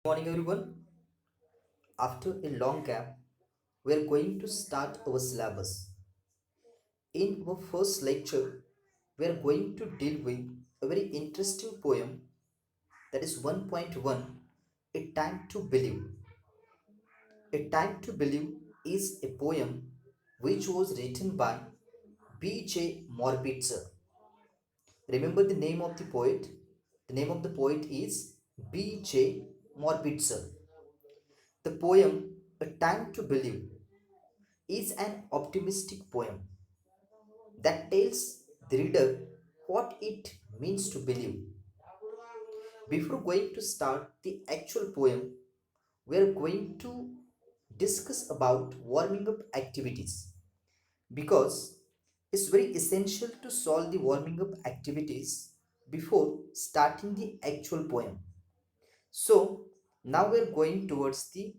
Morning everyone. After a long gap, we are going to start our syllabus. In our first lecture, we are going to deal with a very interesting poem, that is 1.1, A Time to Believe. A Time to Believe is a poem which was written by B.J. Morbitzer. Remember the name of the poet? The name of the poet is B.J. Morbitzer. The poem A Time to Believe is an optimistic poem that tells the reader what it means to believe. Before going to start the actual poem, we are going to discuss about warming up activities because it's very essential to solve the warming up activities before starting the actual poem. So now we are going towards the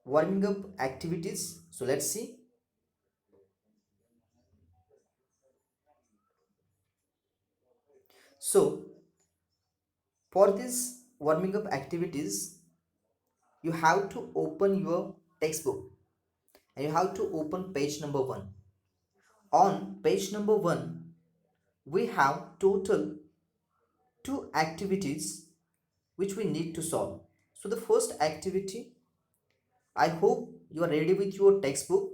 warming up activities. So let's see. So for this warming up activities, you have to open your textbook and you have to open page number 1. On page number 1, we have total 2 activities which we need to solve. So the first activity, I hope you are ready with your textbook.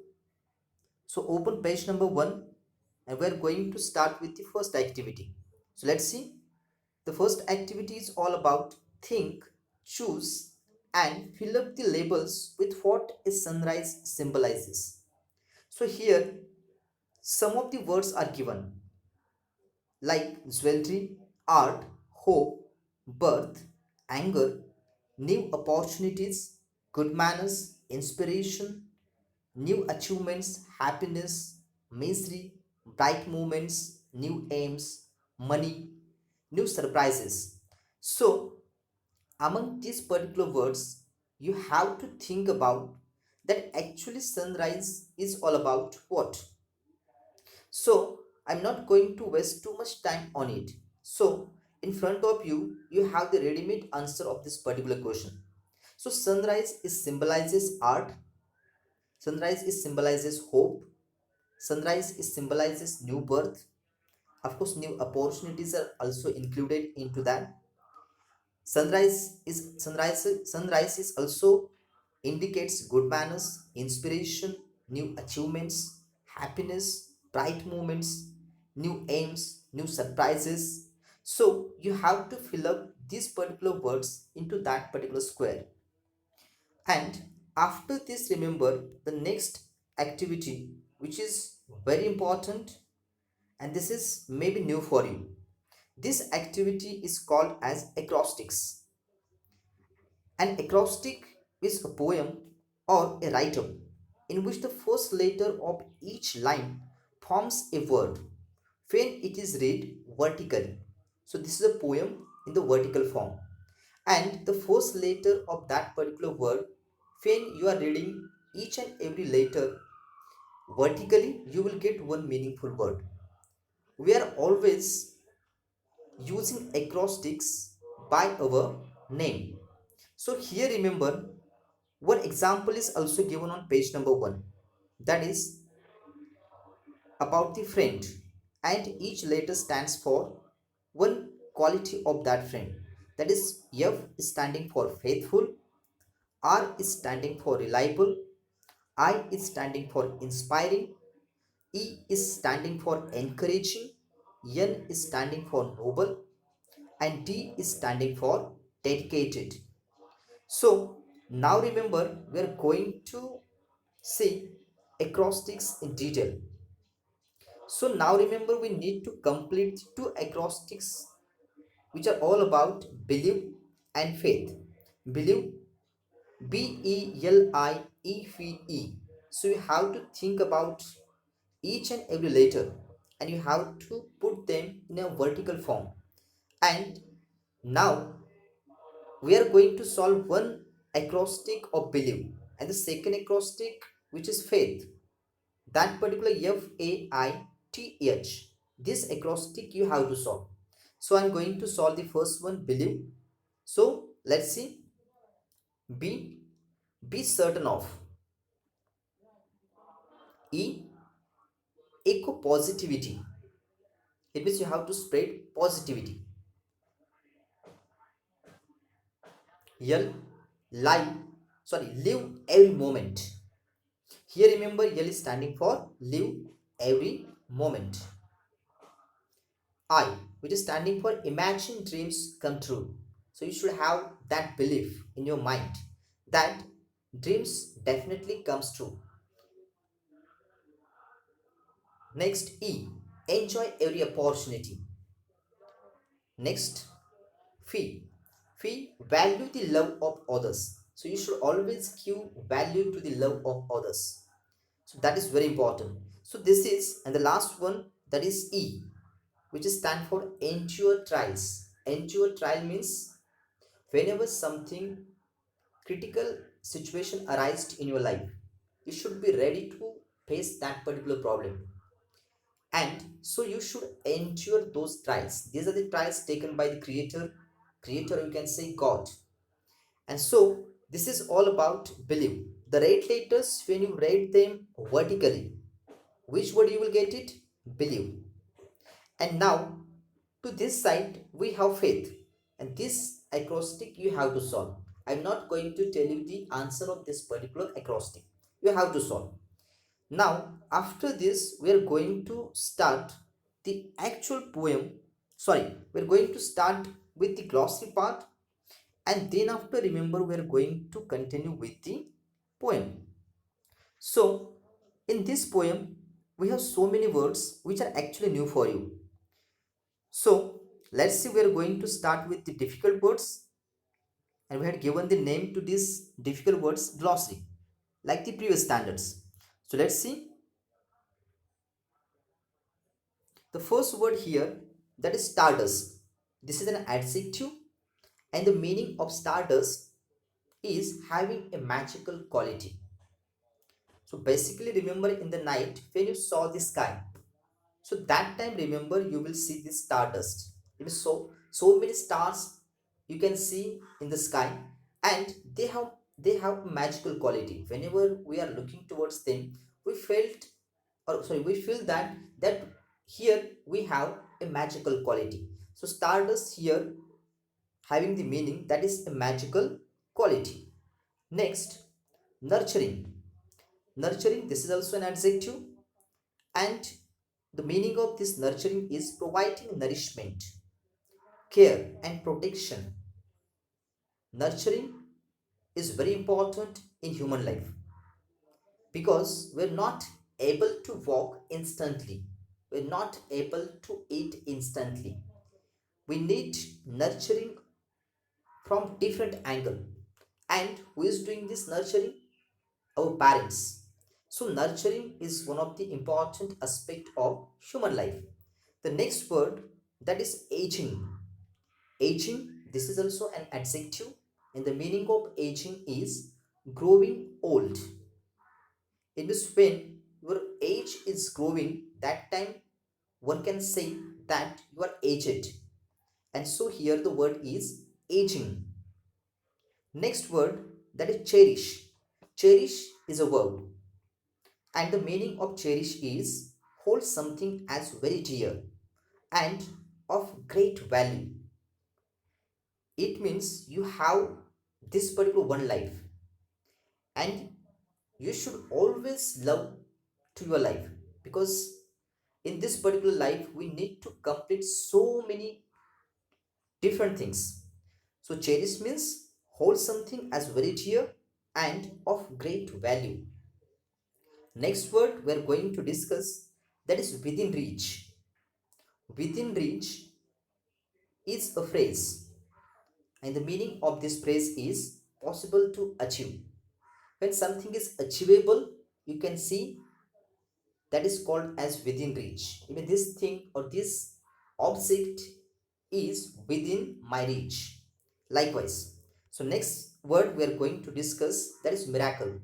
So open page number 1 and we are going to start with the first activity. So let's see. The first activity is all about think, choose and fill up the labels with what a sunrise symbolizes. So here some of the words are given like jewelry, art, hope, birth, anger, new opportunities, good manners, inspiration, new achievements, happiness, misery, bright moments, new aims, money, new surprises. So, among these particular words, you have to think about that actually sunrise is all about what. So I'm not going to waste too much time on it. So in front of you, you have the ready-made answer of this particular question. So sunrise is symbolizes art, sunrise is symbolizes hope, sunrise is symbolizes new birth. Of course, new opportunities are also included into that. Sunrise is also indicates good manners, inspiration, new achievements, happiness, bright moments, new aims, new surprises. So you have to fill up these particular words into that particular square. And after this, remember the next activity, which is very important, and this is maybe new for you. This activity is called as acrostics. An acrostic is a poem or a write-up in which the first letter of each line forms a word when it is read vertically. So this is a poem in the vertical form. And the first letter of that particular word, when you are reading each and every letter vertically, you will get one meaningful word. We are always using acrostics by our name. So here remember, one example is also given on page number 1, that is about the friend, and each letter stands for one quality of that friend. That is F is standing for faithful, R is standing for reliable, I is standing for inspiring, E is standing for encouraging, N is standing for noble, and D is standing for dedicated. So now remember, we are going to see acrostics in detail. So now remember, we need to complete two acrostics which are all about belief and faith. Believe, Believe. So you have to think about each and every letter and you have to put them in a vertical form. And now we are going to solve one acrostic of belief and the second acrostic, which is faith, that particular faith. This acrostic you have to solve. So I'm going to solve the first one, believe. So let's see. Be certain of. E, echo positivity. It means you have to spread positivity. L, live, live every moment. Here remember L is standing for live every moment. I, which is standing for imagine dreams come true. So you should have that belief in your mind that dreams definitely comes true. Next E, enjoy every opportunity. Next fee, value the love of others. So you should always give value to the love of others. So that is very important. So this is, and the last one, that is E, which is stand for endure trials. Endure trial means whenever something critical situation arises in your life, you should be ready to face that particular problem. And so you should endure those trials. These are the trials taken by the creator, you can say God. And so this is all about belief. The rate letters, when you rate them vertically, which word you will get it? Believe. And now to this side we have faith, and this acrostic you have to solve. I'm not going to tell you the answer of this particular acrostic. You have to solve. Now after this we are going to start the actual poem. We're going to start with the glossary part, and then after remember we are going to continue with the poem. So in this poem we have so many words which are actually new for you. So let's see, we are going to start with the difficult words, and we had given the name to these difficult words glossary like the previous standards. So let's see the first word here, that is stardust. This is an adjective, and the meaning of stardust is having a magical quality. So basically remember in the night when you saw the sky, so that time remember you will see this stardust. It is so many stars you can see in the sky, and they have magical quality. Whenever we are looking towards them, we felt, we feel that here we have a magical quality. So stardust here having the meaning that is a magical quality. Next, nurturing. Nurturing, this is also an adjective, and the meaning of this nurturing is providing nourishment, care, and protection. Nurturing is very important in human life because we're not able to walk instantly, we're not able to eat instantly. We need nurturing from different angle. And who is doing this nurturing? Our parents. So nurturing is one of the important aspect of human life. The next word, that is aging. Aging, this is also an adjective, and the meaning of aging is growing old. It means when your age is growing, that time one can say that you are aged. And so here the word is aging. Next word, that is cherish. Cherish is a verb, and the meaning of cherish is hold something as very dear and of great value. It means you have this particular one life, and you should always love to your life, because in this particular life we need to complete so many different things. So cherish means hold something as very dear and of great value. Next word we are going to discuss, that is within reach. Within reach is a phrase, and the meaning of this phrase is possible to achieve. When something is achievable, you can see that is called as within reach. Even this thing or this object is within my reach. Likewise. So next word we are going to discuss, that is miracle.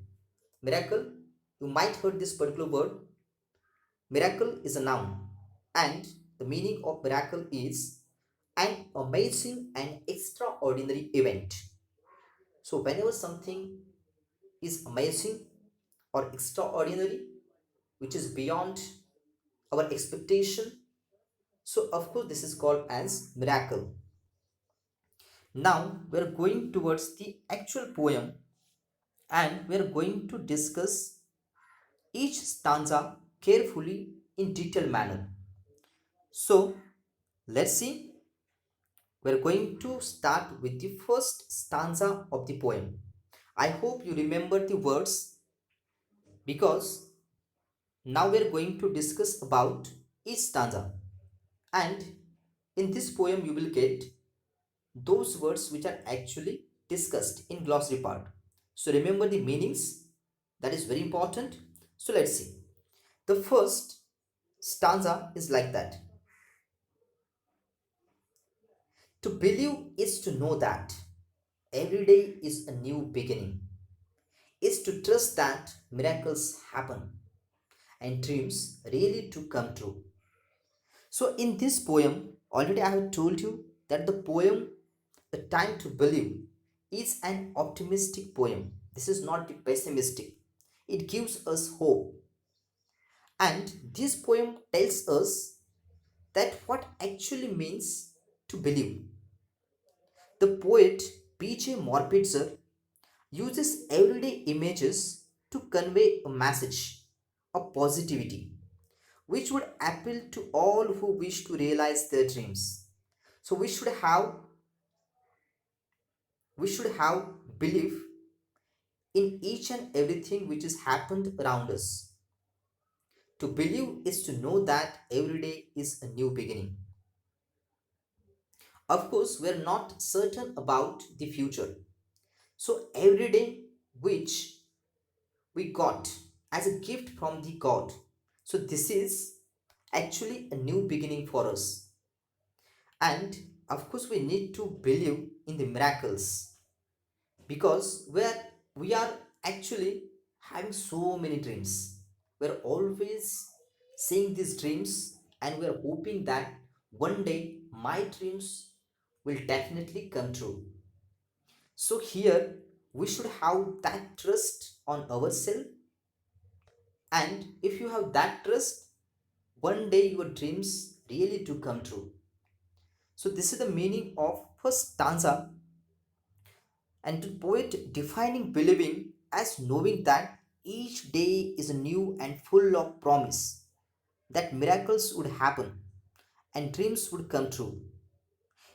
Miracle, you might heard this particular word. Miracle is a noun, and the meaning of miracle is an amazing and extraordinary event. So, whenever something is amazing or extraordinary, which is beyond our expectation, so of course, this is called as miracle. Now, we are going towards the actual poem and we are going to discuss each stanza carefully in detailed manner. So, let's see. We're going to start with the first stanza of the poem. I hope you remember the words because now we're going to discuss about each stanza. And in this poem, you will get those words which are actually discussed in glossary part. So remember the meanings, that is very important. So let's see. The first stanza is like that. To believe is to know that every day is a new beginning, is to trust that miracles happen and dreams really to come true. So, in this poem, already I have told you that the poem, The Time to Believe, is an optimistic poem. This is not the pessimistic. It gives us hope. And this poem tells us that what actually means to believe. The poet P.J. Morbitzer uses everyday images to convey a message of positivity which would appeal to all who wish to realize their dreams. So we should have belief in each and everything which has happened around us. To believe is to know that every day is a new beginning. Of course, we are not certain about the future. So every day which we got as a gift from the God. So this is actually a new beginning for us. And of course, we need to believe in the miracles because we are actually having so many dreams. We're always seeing these dreams and we're hoping that one day my dreams will definitely come true. So here we should have that trust on ourselves, and if you have that trust, one day your dreams really do come true. So this is the meaning of first stanza, and the poet defining believing as knowing that each day is new and full of promise, that miracles would happen and dreams would come true.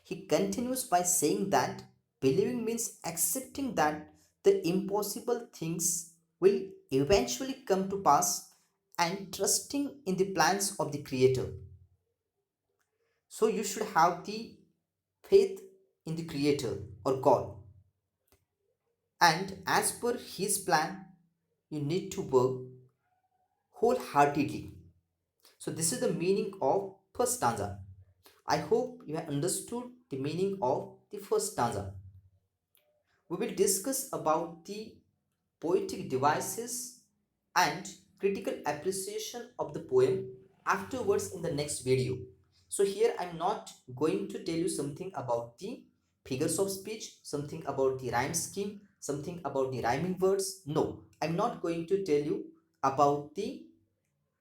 He continues by saying that believing means accepting that the impossible things will eventually come to pass and trusting in the plans of the Creator. So you should have the faith in the Creator or God. And as per His plan, you need to work wholeheartedly. So this is the meaning of first stanza. I hope you have understood the meaning of the first stanza. We will discuss about the poetic devices and critical appreciation of the poem afterwards in the next video. So here I'm not going to tell you something about the figures of speech, something about the rhyme scheme, something about the rhyming words. No, I'm not going to tell you about the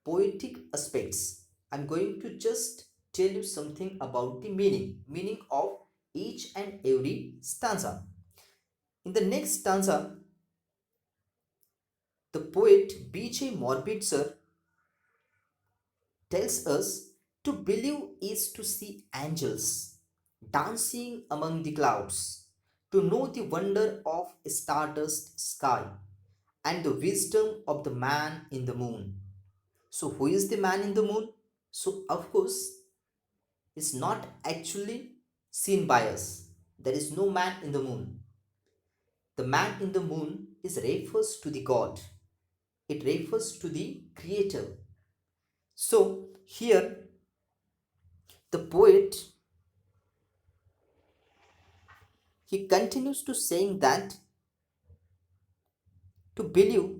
poetic aspects. I'm going to just tell you something about the meaning of each and every stanza. In the next stanza, the poet B.J. Morbitzer tells us to believe is to see angels dancing among the clouds, to know the wonder of a stardust sky and the wisdom of the man in the moon. So, who is the man in the moon? So, of course, it's not actually seen by us. There is no man in the moon. The man in the moon is refers to the God. It refers to the Creator. So here the poet he continues to saying that to believe,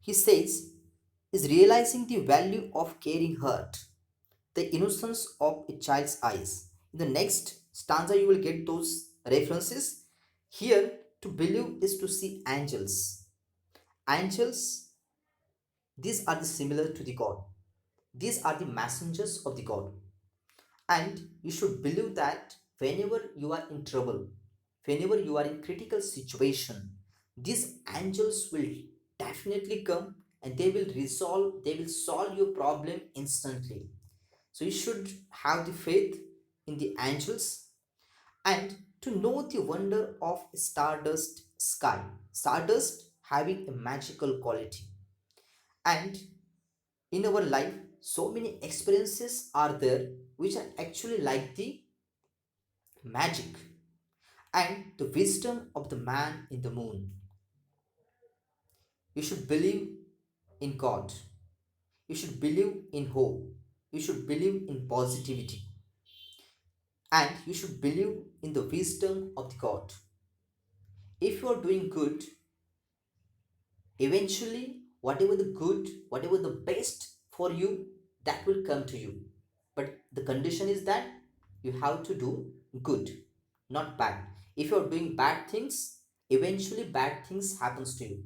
he says, is realizing the value of caring heart, The innocence of a child's eyes. In the next stanza, you will get those references. Here, to believe is to see angels. Angels, these are the similar to the God. These are the messengers of the God. And you should believe that whenever you are in trouble, whenever you are in critical situation, these angels will definitely come and they will solve your problem instantly. So you should have the faith in the angels and to know the wonder of stardust sky. Stardust having a magical quality. And in our life, so many experiences are there which are actually like the magic and the wisdom of the man in the moon. You should believe in God. You should believe in hope. You should believe in positivity. And you should believe in the wisdom of the God. If you are doing good, eventually, whatever the good, whatever the best for you, that will come to you. But the condition is that you have to do good, not bad. If you are doing bad things, eventually bad things happens to you.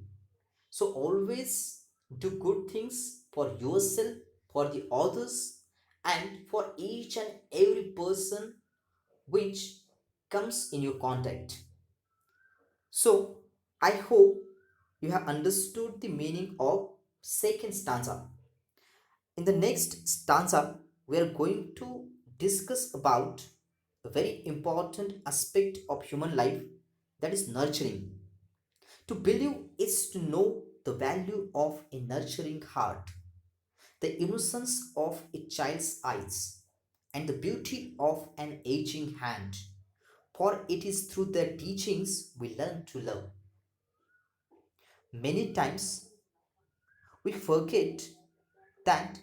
So always do good things for yourself, for the others, and for each and every person which comes in your contact. So I hope you have understood the meaning of second stanza. In the next stanza, we are going to discuss about a very important aspect of human life, that is nurturing. To believe is to know the value of a nurturing heart, the innocence of a child's eyes, and the beauty of an aging hand. For it is through their teachings we learn to love. Many times we forget that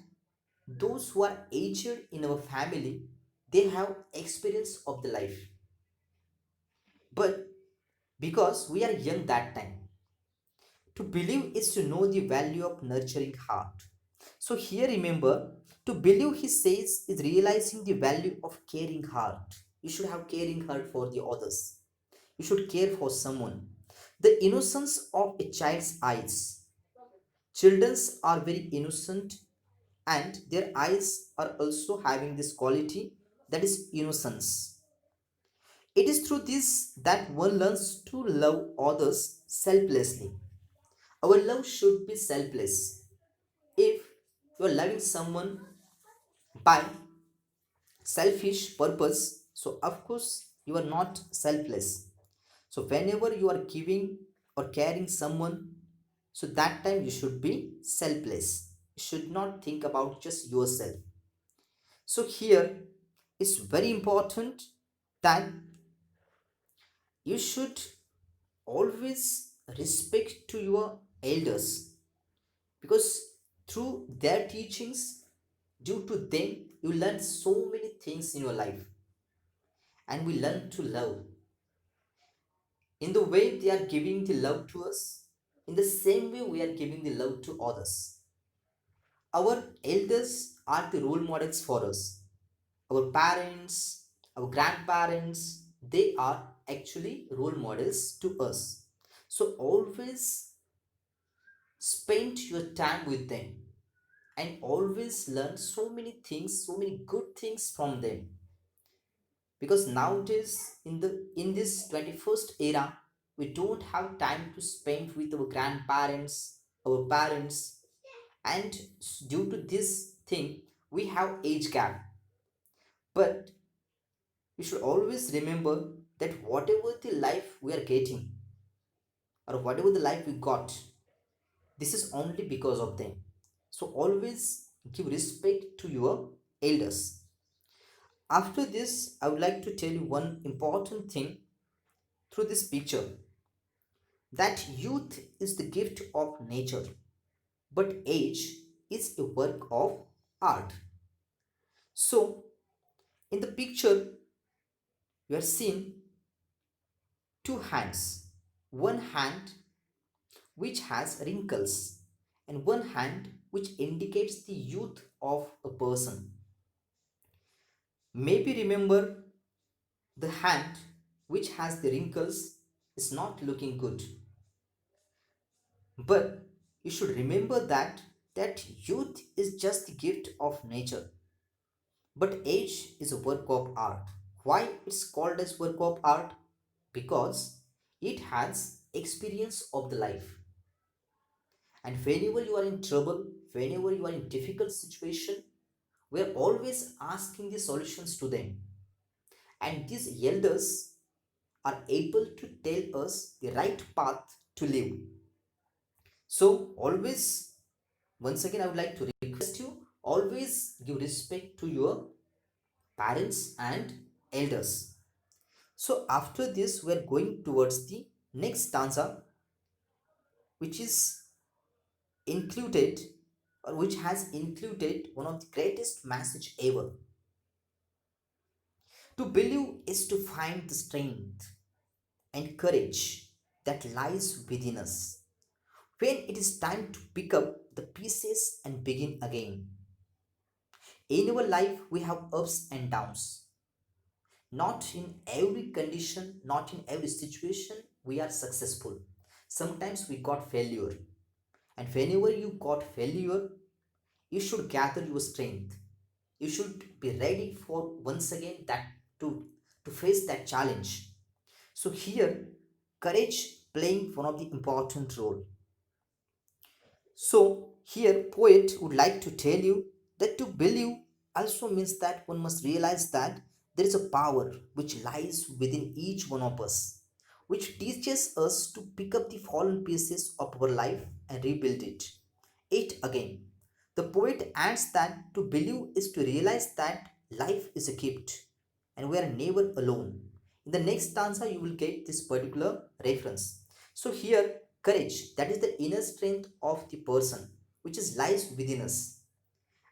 those who are aged in our family, they have experience of the life. But because we are young that time, to believe is to know the value of nurturing heart. So here remember, to believe he says is realizing the value of caring heart. You should have caring heart for the others. You should care for someone. The innocence of a child's eyes. Children are very innocent and their eyes are also having this quality, that is innocence. It is through this that one learns to love others selflessly. Our love should be selfless. If you are loving someone by selfish purpose, so of course you are not selfless. So whenever you are giving or caring someone, so that time you should be selfless. You should not think about just yourself. So here it's very important that you should always respect to your elders, because through their teachings, due to them, you learn so many things in your life, and we learn to love in the way they are giving the love to us. In the same way we are giving the love to others. Our elders are the role models for us. Our parents, our grandparents, they are actually role models to us. So always spend your time with them and always learn so many things, so many good things from them. Because nowadays in this 21st era, we don't have time to spend with our grandparents, our parents, and due to this thing we have age gap. But we should always remember that whatever the life we are getting or whatever the life we got, this is only because of them. So always give respect to your elders. After this, I would like to tell you one important thing through this picture, that youth is the gift of nature, but age is a work of art. So, in the picture, you are seeing two hands. One hand which has wrinkles, and one hand which indicates the youth of a person. Maybe remember the hand which has the wrinkles is not looking good. But you should remember that youth is just the gift of nature. But age is a work of art. Why it's called as work of art? Because it has experience of the life. And whenever you are in trouble, whenever you are in difficult situation, we are always asking the solutions to them. And these elders are able to tell us the right path to live. So always, once again, I would like to request you, always give respect to your parents and elders. So after this, we are going towards the next stanza, which is included or which has included one of the greatest message ever. To believe is to find the strength and courage that lies within us. When it is time to pick up the pieces and begin again. In our life, we have ups and downs. Not in every condition, not in every situation, we are successful. Sometimes we got failure. And whenever you got failure, you should gather your strength. You should be ready for once again that to face that challenge. So here, courage playing one of the important role. So, here, poet would like to tell you that to believe also means that one must realize that there is a power which lies within each one of us, which teaches us to pick up the fallen pieces of our life and rebuild it again. The poet adds that to believe is to realize that life is a gift and we are never alone. In the next stanza, you will get this particular reference. So here, courage, that is the inner strength of the person, which is lies within us.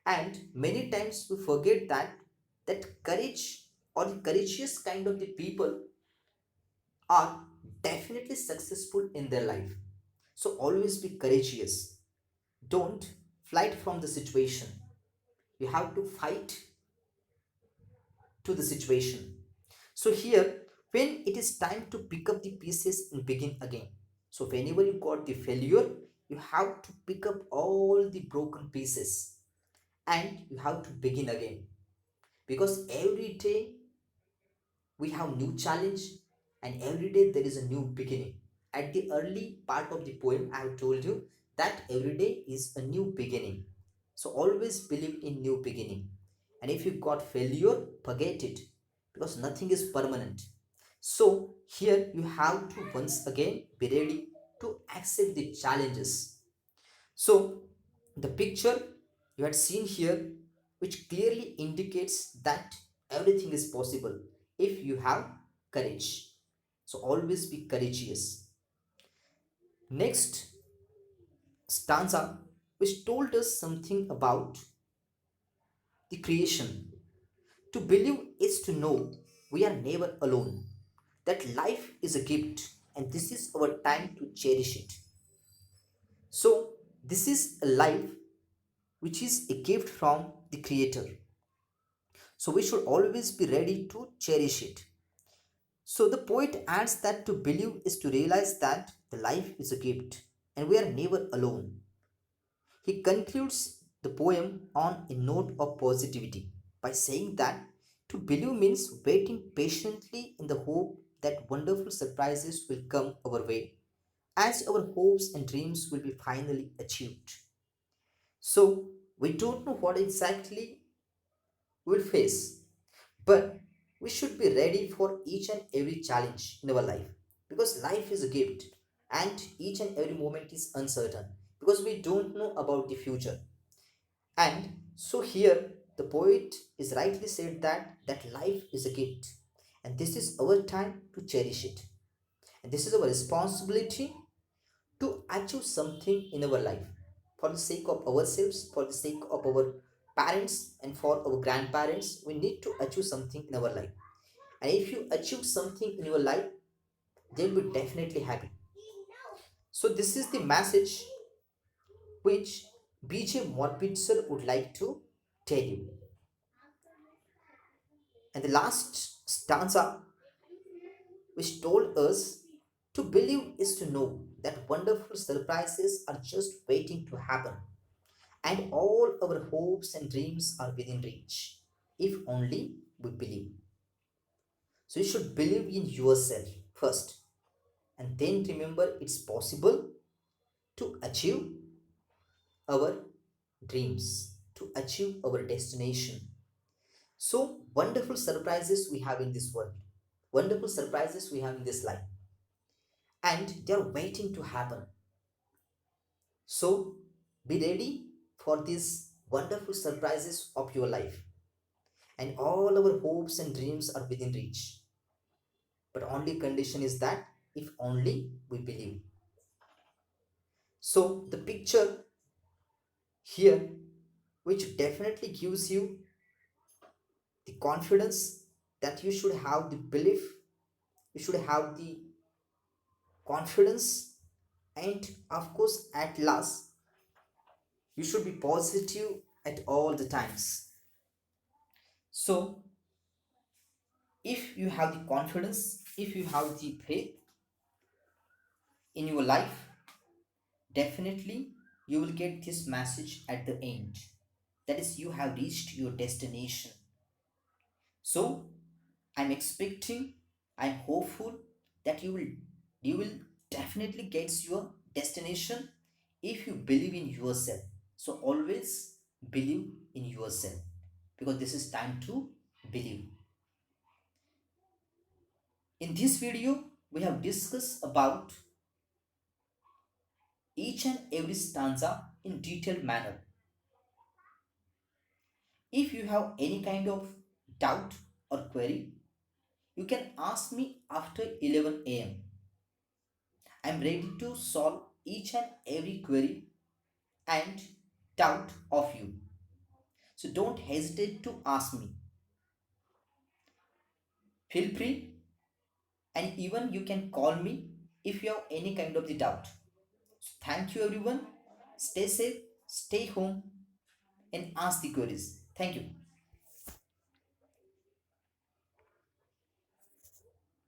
And many times we forget that courage or the courageous kind of the people are definitely successful in their life. So always be courageous. Don't flight from the situation. You have to fight to the situation. So here, when it is time to pick up the pieces and begin again. So whenever you got the failure, you have to pick up all the broken pieces and you have to begin again. Because every day we have new challenge and every day there is a new beginning. At the early part of the poem, I have told you that every day is a new beginning. So always believe in new beginning. And if you got failure, forget it because nothing is permanent. So here you have to once again be ready to accept the challenges. So the picture you had seen here, which clearly indicates that everything is possible if you have courage. So always be courageous. Next stanza, which told us something about the creation. To believe is to know we are never alone, that life is a gift and this is our time to cherish it. So, this is a life which is a gift from the Creator. So, we should always be ready to cherish it. So, the poet adds that to believe is to realize that the life is a gift and we are never alone. He concludes the poem on a note of positivity by saying that to believe means waiting patiently in the hope that wonderful surprises will come our way as our hopes and dreams will be finally achieved. So, we don't know what exactly we'll face, but we should be ready for each and every challenge in our life because life is a gift and each and every moment is uncertain because we don't know about the future. And so here the poet is rightly said that life is a gift and this is our time to cherish it. And this is our responsibility to achieve something in our life for the sake of ourselves, for the sake of our parents, and for our grandparents. We need to achieve something in our life. And if you achieve something in your life, they'll be definitely happy. So, this is the message which BJ Morbitzer would like to tell you. And the last stanza, which told us to believe is to know that wonderful surprises are just waiting to happen, and all our hopes and dreams are within reach if only we believe. So you should believe in yourself first, and then remember it's possible to achieve our dreams, to achieve our destination. So wonderful surprises we have in this world, wonderful surprises we have in this life, and they are waiting to happen. So be ready for these wonderful surprises of your life, and all our hopes and dreams are within reach. But only condition is that if only we believe. So the picture here, which definitely gives you the confidence that you should have the belief, you should have the confidence, and of course, at last, you should be positive at all the times. So, if you have the confidence, if you have the faith in your life, definitely you will get this message at the end. That is, you have reached your destination. So, I'm expecting, I'm hopeful that you will definitely get your destination if you believe in yourself. So always believe in yourself, because this is time to believe. In this video, we have discussed about each and every stanza in detailed manner. If you have any kind of doubt or query, you can ask me after 11 a.m. I'm ready to solve each and every query and doubt of you. So don't hesitate to ask me. Feel free, and even you can call me if you have any kind of the doubt. So thank you everyone. Stay safe, stay home, and ask the queries. Thank you.